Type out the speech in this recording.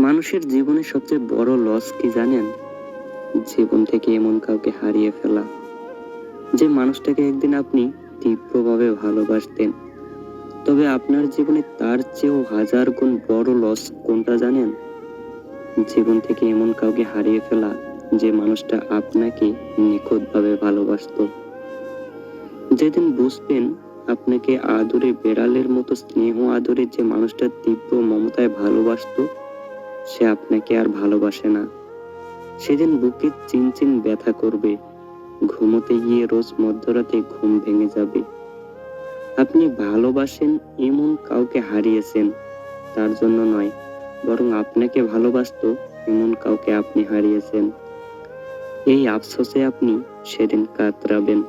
মানুষের জীবনে সবচেয়ে বড় লস কি জানেন? জীবন থেকে এমন কাউকে হারিয়ে ফেলা, যে মানুষটাকে একদিন আপনি তীব্রভাবে ভালোবাসতেন। তবে আপনার জীবনে তার চেয়েও হাজার গুণ বড় লস কোনটা জানেন? জীবন থেকে এমন কাউকে হারিয়ে ফেলা, যে মানুষটা আপনাকে নিখুঁতভাবে ভালোবাসতো। যেদিন বুঝবেন আপনাকে আদরে বেড়ালের মতো স্নেহ আদরে যে মানুষটা তীব্র মমতায় ভালোবাসতো, সে আপনাকে আর ভালোবাসে না, সেদিন বুকে চিনচিন ব্যথা করবে। ঘুমোতে গিয়ে রোজ মধ্যরাতে ঘুম ভেঙে যাবে। আপনি ভালোবাসেন এমন কাউকে হারিয়েছেন, তার জন্য নয়, বরং আপনাকে ভালোবাসতো এমন কাউকে আপনি হারিয়েছেন। এই আফসোসে আপনি সেদিন কাতরাবেন।